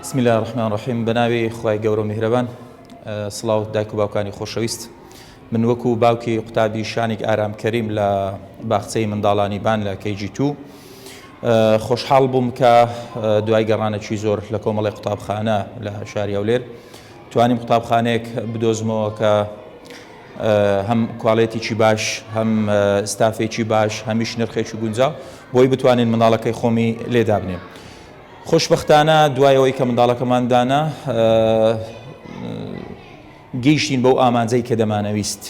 بسم الله الرحمن الرحیم بەناوی خوای گەورە و میهرەبان. سڵاو دایک و باوکانی خۆشەویست، من وەکو باوکی قوتابی شانێک ئارام کەریم لە باخچەی منداڵانی بان لە KG2 خۆشحاڵ بووم کە دوای گەڕانێکی زۆر لە کۆمەڵی قوتابخانە لە شاری هەولێر توانیم قوتابخانەیەک بدۆزمەوە کە هەم کواڵێتیی باش، هەم ستافێکی باش، هەمیش نرخێکی گونجاو بۆی بتوانین منداڵەکەی خۆمی لێدا بنێم. خۆشبەختانە دوای ئەوەی کە منداڵەکەمان دانا گەیشتین بەو ئامانجەی کە دەمانەویست،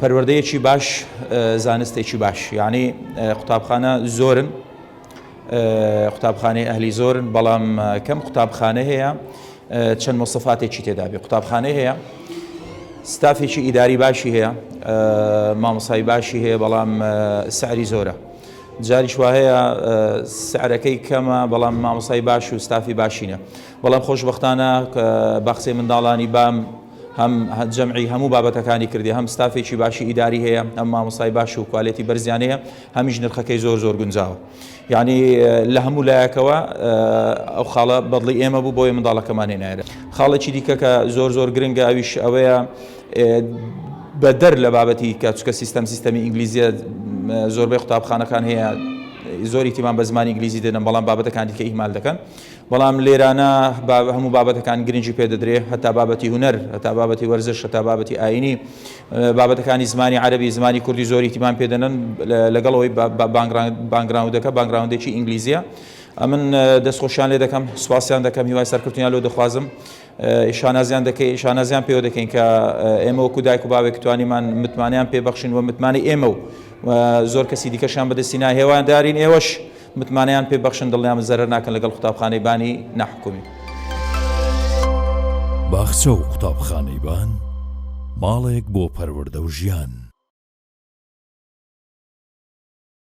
پەروەردەیەکی باش، زانستێکی باش. یعنی قوتابخانە زۆرن، قوتابخانەی ئەهلی زۆرن، بەڵام کەم قوتابخانە هەیە چەند مۆسەفاتێکی تێدا بێ. قوتابخانە هەیە ستافێکی ئیداری باشی هەیە، مامۆسای باشی هەیە، بەڵام سعری زۆرە. جاریش وا هەیە سعرەکەی کەمە بەڵام مامۆسای باش و ستافی باشینە. بەڵام خۆشبەختانە باخچەی منداڵانی بام هەم جەمعی هەموو بابەتەکانی کردی، هەم ستافێکی باشی ئیداری هەیە، هەم مامۆسای باش و کواڵێتی بەرزیان هەیە، هەمیش نرخەکەی زۆر گونجاوە. یعنی لە هەموو لایەکەوە ئەو خاڵە بەدڵی ئێمە بوو بۆیە منداڵەکەمان هێنایرە. خاڵێکی دیکە کە زۆر گرنگە ئەویش ئەوەیە بە دەر لە بابەتی کە چکە سیستەمی ئینگلیزیە زۆربەی قوتابخانەکان هەیە زۆر ئیتیمان بە زمانی ئینگلیزی دێنن، بەڵام بابەتەکان دیکە ئیهمال دەکەن. بەڵام لێرانە هەموو بابەتەکان گرنگی پێ دەدرێ، هەتا بابەتی هونەر، هەتا بابەتی وەرزش، هەتا بابەتی ئاینی، بابەتەکانی زمانی عەرەبی، زمانی کوردی زۆر ئیتیمان پێ دەنن لەگەڵەوەی بانگراوندێکی ئینگلیزیە. من دەستخۆشیان لێ دەکەم، سوپاسیان دەکەم، هیوای سەرکردنیان لێ دەخوازم، شانازیان پێوە دەکەین کە ئێمە وەکو دایک و باوێک توانیمان متمانیان پێبەخشین و متمانی ئێمە و زۆر کەسی دیکەشان بەدەستی هێوادارین ئێوەش متمانیان پێبەخشن، دڵنیام زەرەر ناکەن لەگەڵ قوتابخانەی بانی ناحکومی. باخچە و قوتابخانەی بان ماڵێک بۆ پەروەردە و ژیان.